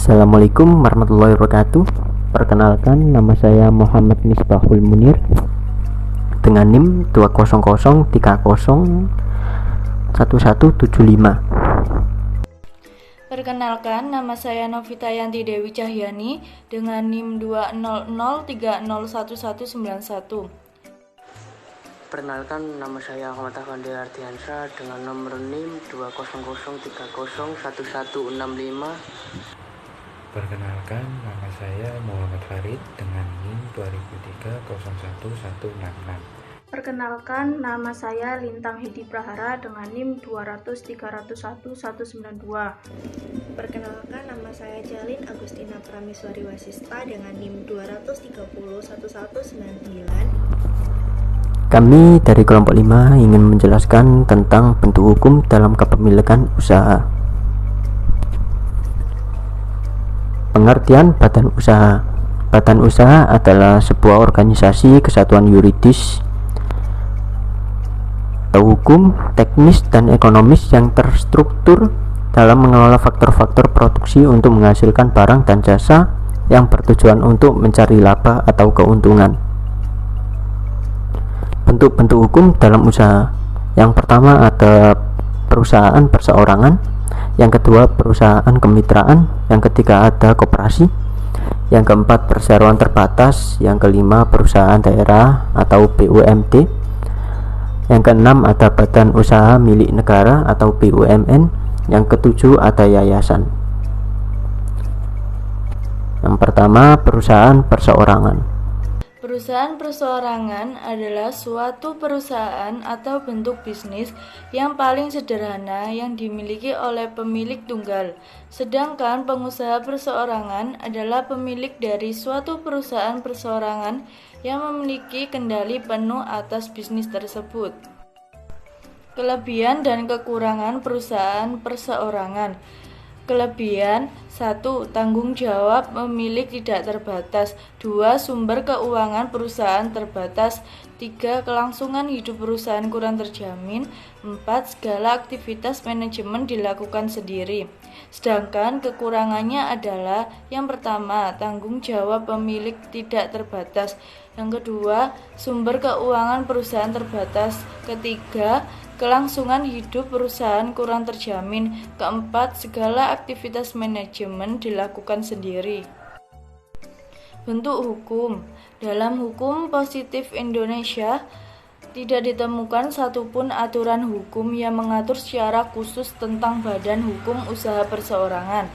Assalamualaikum warahmatullahi wabarakatuh. Perkenalkan, nama saya Muhammad Misbahul Munir dengan NIM 200301175. Perkenalkan, nama saya Novita Yanti Dewi Cahyani dengan NIM 200301191. Perkenalkan, nama saya Ahmad Afandi Ardiansyah dengan nomor NIM 200301165. Perkenalkan, nama saya Muhammad Farid dengan NIM 2003011166. Perkenalkan, nama saya Lintang Hedi Prahara dengan NIM 20030011192. Perkenalkan, nama saya Jalin Agustina Prameswari Wasista dengan NIM 2301199. Kami dari kelompok 5 ingin menjelaskan tentang bentuk hukum dalam kepemilikan usaha. Pengertian badan usaha. Badan usaha adalah sebuah organisasi kesatuan yuridis atau hukum, teknis, dan ekonomis yang terstruktur dalam mengelola faktor-faktor produksi untuk menghasilkan barang dan jasa yang bertujuan untuk mencari laba atau keuntungan. Bentuk-bentuk hukum dalam usaha. Yang pertama ada perusahaan perseorangan, yang kedua perusahaan kemitraan, yang ketiga ada koperasi, yang keempat perseroan terbatas, yang kelima perusahaan daerah atau BUMD, yang keenam ada badan usaha milik negara atau BUMN, yang ketujuh ada yayasan. Yang pertama, perusahaan perseorangan. Perusahaan perseorangan adalah suatu perusahaan atau bentuk bisnis yang paling sederhana yang dimiliki oleh pemilik tunggal. Sedangkan pengusaha perseorangan adalah pemilik dari suatu perusahaan perseorangan yang memiliki kendali penuh atas bisnis tersebut. Kelebihan dan kekurangan perusahaan perseorangan. Kelebihan: 1. Tanggung jawab pemilik tidak terbatas. 2. Sumber keuangan perusahaan terbatas. 3. Kelangsungan hidup perusahaan kurang terjamin. 4. Segala aktivitas manajemen dilakukan sendiri. Sedangkan kekurangannya adalah: yang pertama, tanggung jawab pemilik tidak terbatas. Yang kedua, sumber keuangan perusahaan terbatas. Ketiga, kelangsungan hidup perusahaan kurang terjamin. Keempat, segala aktivitas manajemen dilakukan sendiri. Bentuk hukum. Dalam hukum positif Indonesia, tidak ditemukan satupun aturan hukum yang mengatur secara khusus tentang badan hukum usaha perseorangan.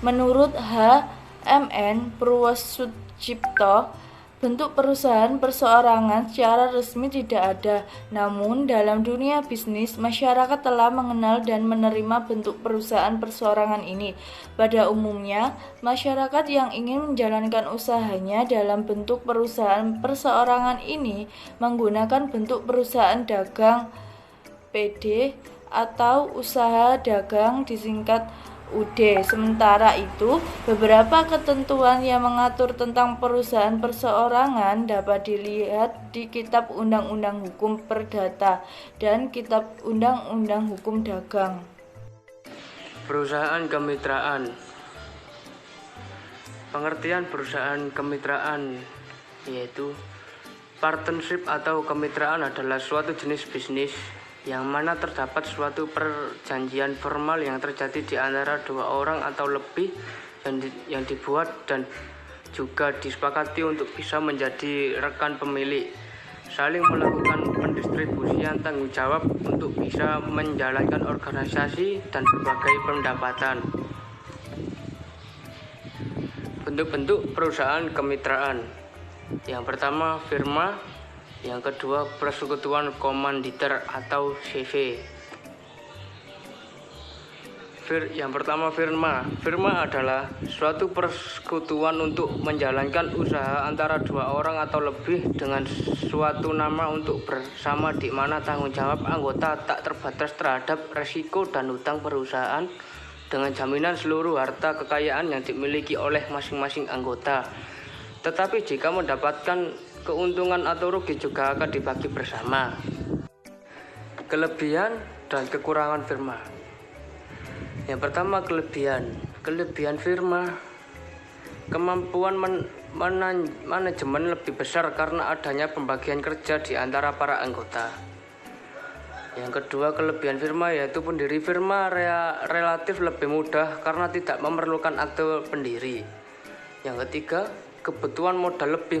Menurut H.M.N. Purwosudjipto, bentuk perusahaan perseorangan secara resmi tidak ada. Namun, dalam dunia bisnis, masyarakat telah mengenal dan menerima bentuk perusahaan perseorangan ini. Pada umumnya, masyarakat yang ingin menjalankan usahanya dalam bentuk perusahaan perseorangan ini menggunakan bentuk perusahaan dagang PD atau usaha dagang disingkat UD. Sementara itu, beberapa ketentuan yang mengatur tentang perusahaan perseorangan dapat dilihat di Kitab Undang-Undang Hukum Perdata dan Kitab Undang-Undang Hukum Dagang. Perusahaan kemitraan. Pengertian perusahaan kemitraan yaitu partnership atau kemitraan adalah suatu jenis bisnis yang mana terdapat suatu perjanjian formal yang terjadi di antara dua orang atau lebih yang dibuat dan juga disepakati untuk bisa menjadi rekan pemilik, saling melakukan pendistribusian tanggung jawab untuk bisa menjalankan organisasi dan berbagai pendapatan. Bentuk-bentuk perusahaan kemitraan. Yang pertama, firma. Yang kedua, persekutuan komanditer atau CV. Yang pertama, firma. Firma adalah suatu persekutuan untuk menjalankan usaha antara dua orang atau lebih dengan suatu nama untuk bersama, di mana tanggung jawab anggota tak terbatas terhadap resiko dan hutang perusahaan dengan jaminan seluruh harta kekayaan yang dimiliki oleh masing-masing anggota. Tetapi jika mendapatkan keuntungan atau rugi juga akan dibagi bersama. Kelebihan dan kekurangan firma. Yang pertama, kelebihan. Kelebihan firma, kemampuan manajemen lebih besar karena adanya pembagian kerja di antara para anggota. Yang kedua, kelebihan firma yaitu pendiri firma relatif lebih mudah karena tidak memerlukan akte pendiri. Yang ketiga, kebutuhan modal lebih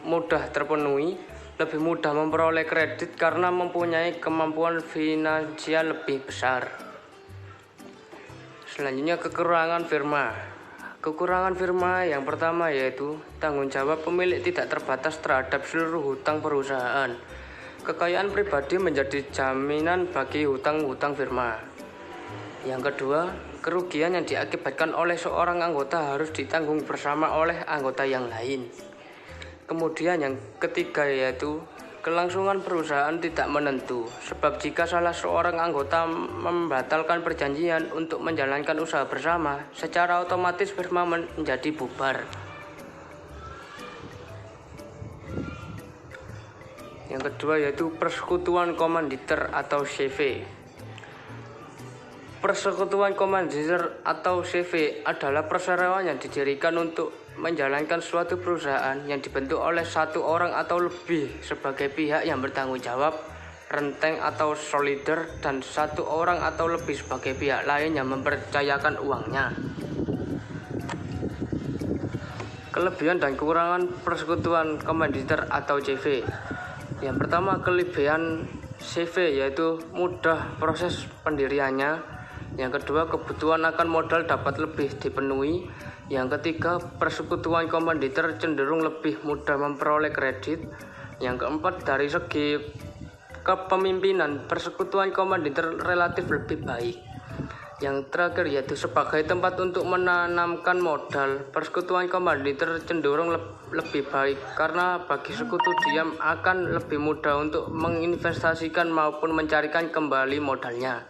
mudah terpenuhi, lebih mudah memperoleh kredit karena mempunyai kemampuan finansial lebih besar. Selanjutnya, kekurangan firma. Kekurangan firma yang pertama yaitu tanggung jawab pemilik tidak terbatas terhadap seluruh hutang perusahaan. Kekayaan pribadi menjadi jaminan bagi hutang-hutang firma. Yang kedua, kerugian yang diakibatkan oleh seorang anggota harus ditanggung bersama oleh anggota yang lain. Kemudian yang ketiga yaitu kelangsungan perusahaan tidak menentu, sebab jika salah seorang anggota membatalkan perjanjian untuk menjalankan usaha bersama, secara otomatis firma menjadi bubar. Yang kedua yaitu persekutuan komanditer atau CV. Persekutuan komanditer atau CV adalah perseroan yang didirikan untuk menjalankan suatu perusahaan yang dibentuk oleh satu orang atau lebih sebagai pihak yang bertanggung jawab, renteng atau solider, dan satu orang atau lebih sebagai pihak lain yang mempercayakan uangnya. Kelebihan dan kekurangan persekutuan komanditer atau CV. Yang pertama, kelebihan CV yaitu mudah proses pendiriannya. Yang kedua, kebutuhan akan modal dapat lebih dipenuhi. Yang ketiga, persekutuan komanditer cenderung lebih mudah memperoleh kredit. Yang keempat, dari segi kepemimpinan, persekutuan komanditer relatif lebih baik. Yang terakhir yaitu sebagai tempat untuk menanamkan modal, persekutuan komanditer cenderung lebih baik karena bagi sekutu diam akan lebih mudah untuk menginvestasikan maupun mencarikan kembali modalnya.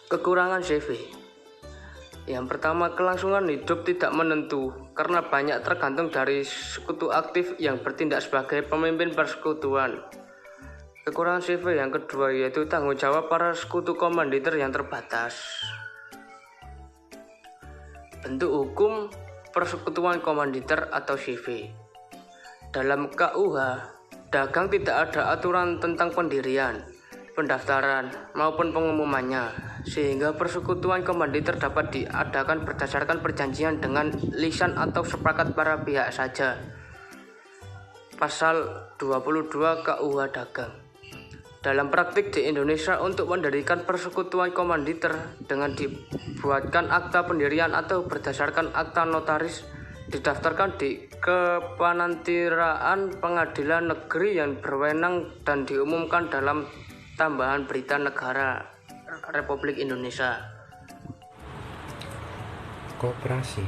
Kekurangan CV. Yang pertama, kelangsungan hidup tidak menentu karena banyak tergantung dari sekutu aktif yang bertindak sebagai pemimpin persekutuan. Kekurangan CV yang kedua yaitu tanggung jawab para sekutu komanditer yang terbatas. Bentuk hukum persekutuan komanditer atau CV. Dalam KUH, dagang tidak ada aturan tentang pendirian, pendaftaran, maupun pengumumannya, sehingga persekutuan komanditer dapat diadakan berdasarkan perjanjian dengan lisan atau sepakat para pihak saja. Pasal 22 KUH Dagang. Dalam praktik di Indonesia, untuk mendirikan persekutuan komanditer dengan dibuatkan akta pendirian atau berdasarkan akta notaris, didaftarkan di Kepanitiaan Pengadilan Negeri yang berwenang dan diumumkan dalam Tambahan Berita Negara Republik Indonesia. Koperasi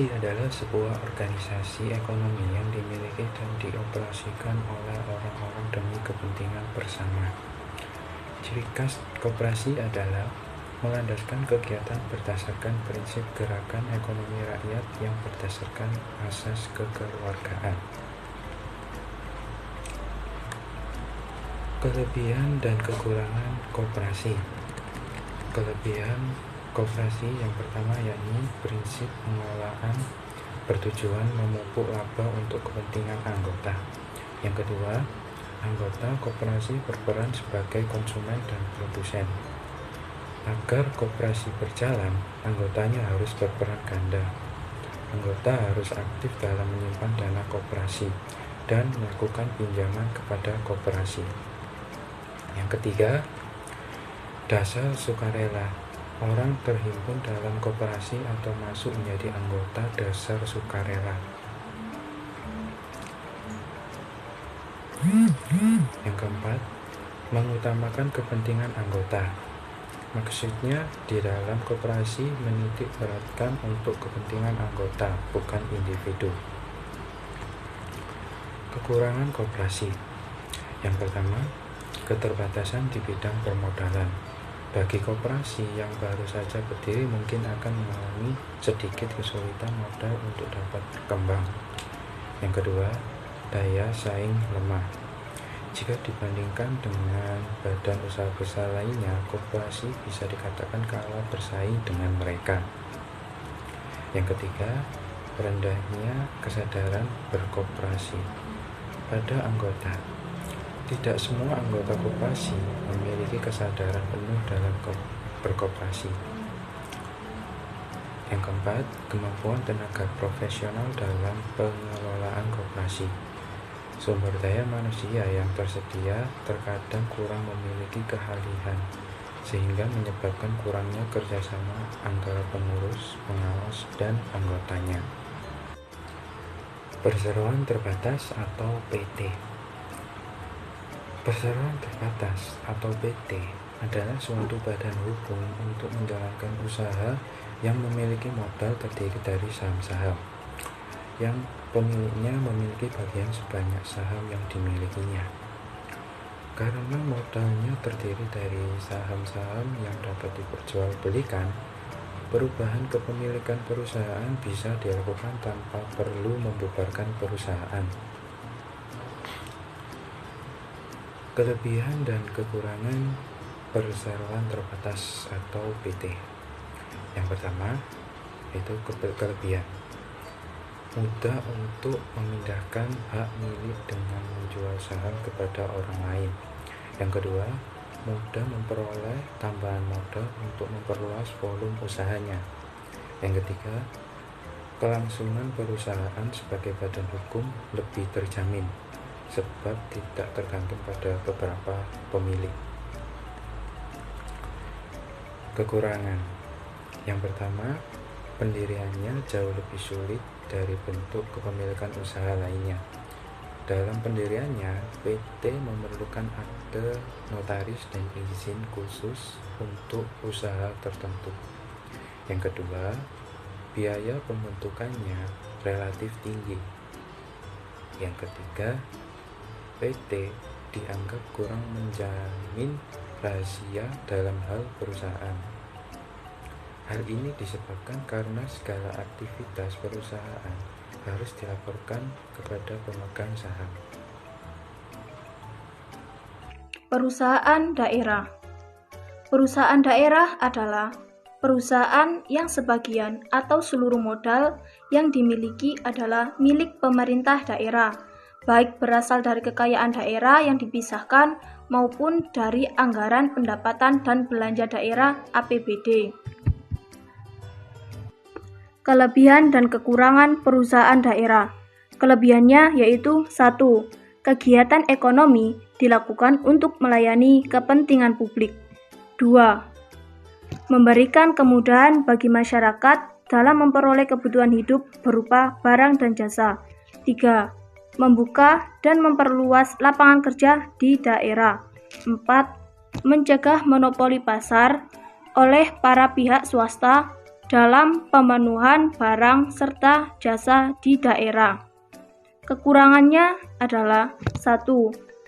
adalah sebuah organisasi ekonomi yang dimiliki dan dioperasikan oleh orang-orang demi kepentingan bersama. Ciri khas koperasi adalah melandaskan kegiatan berdasarkan prinsip gerakan ekonomi rakyat yang berdasarkan asas kekeluargaan. Kelebihan dan kekurangan koperasi. Kelebihan koperasi yang pertama yakni prinsip pengelolaan bertujuan memupuk laba untuk kepentingan anggota. Yang kedua, anggota koperasi berperan sebagai konsumen dan produsen. Agar koperasi berjalan, anggotanya harus berperan ganda. Anggota harus aktif dalam menyimpan dana koperasi dan melakukan pinjaman kepada koperasi. Yang ketiga, dasar sukarela. Orang terhimpun dalam koperasi atau masuk menjadi anggota dasar sukarela. Yang keempat, mengutamakan kepentingan anggota. Maksudnya, di dalam koperasi menitik beratkan untuk kepentingan anggota, bukan individu. Kekurangan koperasi. Yang pertama, keterbatasan di bidang permodalan. Bagi koperasi yang baru saja berdiri mungkin akan mengalami sedikit kesulitan modal untuk dapat berkembang. Yang kedua, daya saing lemah. Jika dibandingkan dengan badan usaha besar lainnya, koperasi bisa dikatakan kalah bersaing dengan mereka. Yang ketiga, rendahnya kesadaran berkoperasi pada anggota. Tidak semua anggota koperasi memiliki kesadaran penuh dalam berkoperasi. Yang keempat, kemampuan tenaga profesional dalam pengelolaan koperasi. Sumber daya manusia yang tersedia terkadang kurang memiliki keahlian, sehingga menyebabkan kurangnya kerjasama antara pengurus, pengawas, dan anggotanya. Perseroan terbatas atau PT. Perseroan terbatas atau PT adalah suatu badan hukum untuk menjalankan usaha yang memiliki modal terdiri dari saham-saham, yang pemiliknya memiliki bagian sebanyak saham yang dimilikinya. Karena modalnya terdiri dari saham-saham yang dapat diperjualbelikan, perubahan kepemilikan perusahaan bisa dilakukan tanpa perlu membubarkan perusahaan. Kelebihan dan kekurangan perseroan terbatas atau PT. Yang pertama, itu kelebihan. Mudah untuk memindahkan hak milik dengan menjual saham kepada orang lain. Yang kedua, mudah memperoleh tambahan modal untuk memperluas volume usahanya. Yang ketiga, kelangsungan perusahaan sebagai badan hukum lebih terjamin, sebab tidak tergantung pada beberapa pemilik. Kekurangan. Yang pertama, pendiriannya jauh lebih sulit dari bentuk kepemilikan usaha lainnya. Dalam pendiriannya, PT memerlukan akte notaris dan izin khusus untuk usaha tertentu. Yang kedua, biaya pembentukannya relatif tinggi. Yang ketiga, PT dianggap kurang menjamin rahasia dalam hal perusahaan. Hal ini disebabkan karena segala aktivitas perusahaan harus dilaporkan kepada pemegang saham. Perusahaan daerah. Perusahaan daerah adalah perusahaan yang sebagian atau seluruh modal yang dimiliki adalah milik pemerintah daerah, baik berasal dari kekayaan daerah yang dipisahkan maupun dari anggaran pendapatan dan belanja daerah APBD. Kelebihan dan kekurangan perusahaan daerah. Kelebihannya yaitu 1. Kegiatan ekonomi dilakukan untuk melayani kepentingan publik. 2. Memberikan kemudahan bagi masyarakat dalam memperoleh kebutuhan hidup berupa barang dan jasa. 3. Membuka dan memperluas lapangan kerja di daerah. 4. Mencegah monopoli pasar oleh para pihak swasta dalam pemenuhan barang serta jasa di daerah. Kekurangannya adalah 1.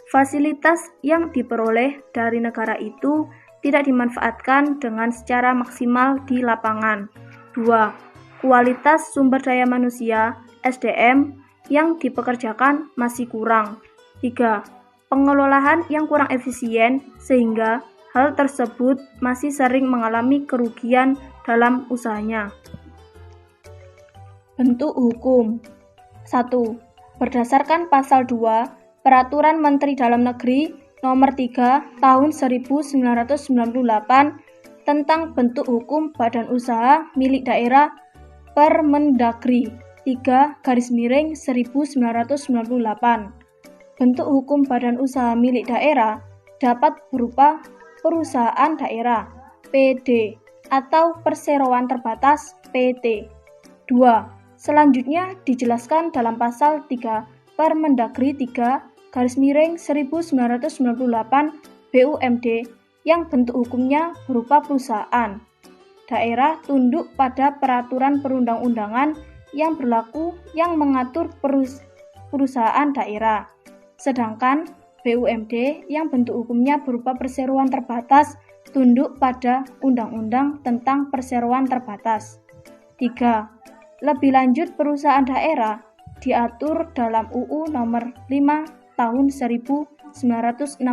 Fasilitas yang diperoleh dari negara itu tidak dimanfaatkan dengan secara maksimal di lapangan. 2. Kualitas sumber daya manusia (SDM) yang dipekerjakan masih kurang. 3. Pengelolaan yang kurang efisien sehingga hal tersebut masih sering mengalami kerugian dalam usahanya. Bentuk hukum. 1. Berdasarkan pasal 2 Peraturan Menteri Dalam Negeri Nomor 3 Tahun 1998 tentang bentuk hukum badan usaha milik daerah Permendagri 3/1998. Bentuk hukum badan usaha milik daerah dapat berupa perusahaan daerah (PD) atau perseroan terbatas (PT). 2. Selanjutnya dijelaskan dalam pasal 3 Permendagri 3/1998 BUMD yang bentuk hukumnya berupa perusahaan daerah tunduk pada peraturan perundang-undangan yang berlaku yang mengatur perusahaan daerah. Sedangkan BUMD yang bentuk hukumnya berupa perseroan terbatas tunduk pada Undang-Undang tentang Perseroan Terbatas. 3. Lebih lanjut, perusahaan daerah diatur dalam UU Nomor 5 Tahun 1999 1962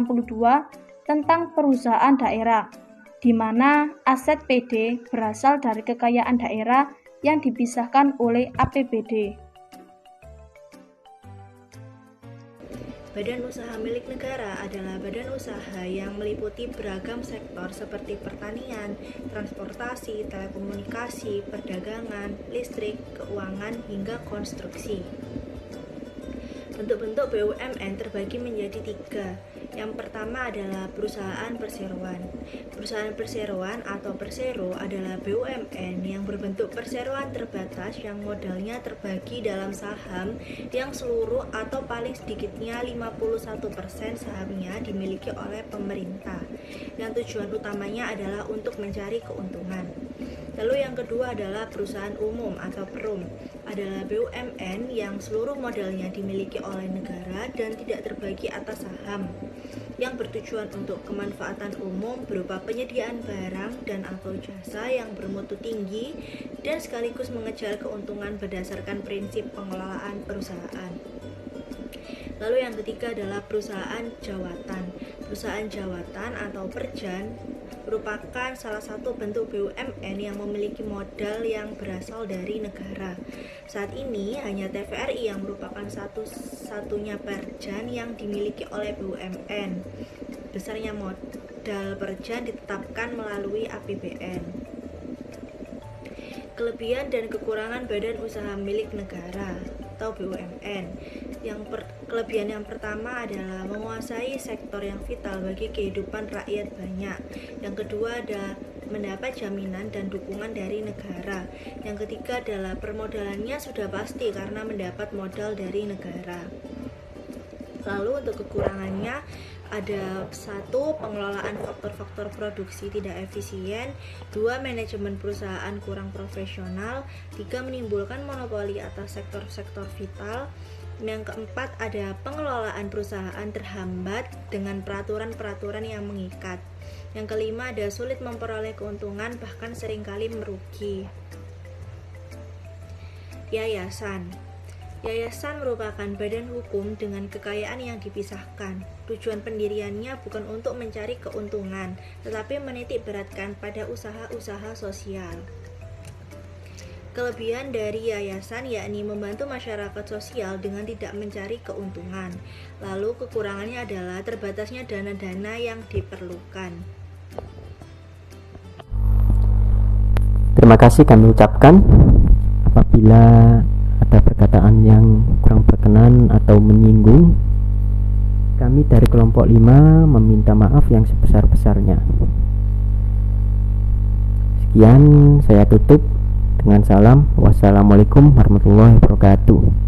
tentang perusahaan daerah, di mana aset PD berasal dari kekayaan daerah yang dipisahkan oleh APBD. Badan usaha milik negara adalah badan usaha yang meliputi beragam sektor seperti pertanian, transportasi, telekomunikasi, perdagangan, listrik, keuangan, hingga konstruksi. Bentuk-bentuk BUMN terbagi menjadi 3. Yang pertama adalah perusahaan perseroan. Perusahaan perseroan atau persero adalah BUMN yang berbentuk perseroan terbatas yang modalnya terbagi dalam saham yang seluruh atau paling sedikitnya 51% sahamnya dimiliki oleh pemerintah, yang tujuan utamanya adalah untuk mencari keuntungan. Lalu yang kedua adalah perusahaan umum atau perum, adalah BUMN yang seluruh modalnya dimiliki oleh negara dan tidak terbagi atas saham, yang bertujuan untuk kemanfaatan umum berupa penyediaan barang dan atau jasa yang bermutu tinggi dan sekaligus mengejar keuntungan berdasarkan prinsip pengelolaan perusahaan. Lalu yang ketiga adalah perusahaan jawatan. Perusahaan jawatan atau perjan merupakan salah satu bentuk BUMN yang memiliki modal yang berasal dari negara. Saat ini hanya TVRI yang merupakan satu-satunya perjan yang dimiliki oleh BUMN. Besarnya modal perjan ditetapkan melalui APBN. Kelebihan dan kekurangan badan usaha milik negara atau BUMN. Kelebihan yang pertama adalah menguasai sektor yang vital bagi kehidupan rakyat banyak. Yang kedua adalah mendapat jaminan dan dukungan dari negara. Yang ketiga adalah permodalannya sudah pasti karena mendapat modal dari negara. Lalu untuk kekurangannya ada 1. Pengelolaan faktor-faktor produksi tidak efisien, 2. Manajemen perusahaan kurang profesional, 3. Menimbulkan monopoli atas sektor-sektor vital, yang keempat ada pengelolaan perusahaan terhambat dengan peraturan-peraturan yang mengikat, yang kelima ada sulit memperoleh keuntungan bahkan seringkali merugi. Yayasan merupakan badan hukum dengan kekayaan yang dipisahkan. Tujuan pendiriannya bukan untuk mencari keuntungan, tetapi menitik beratkan pada usaha-usaha sosial. Kelebihan dari yayasan yakni membantu masyarakat sosial dengan tidak mencari keuntungan. Lalu kekurangannya adalah terbatasnya dana-dana yang diperlukan. Terima kasih kami ucapkan. Apabila ada perkataan yang kurang berkenan atau menyinggung, kami dari kelompok 5 meminta maaf yang sebesar-besarnya. Sekian, saya tutup dengan salam. Wassalamualaikum warahmatullahi wabarakatuh.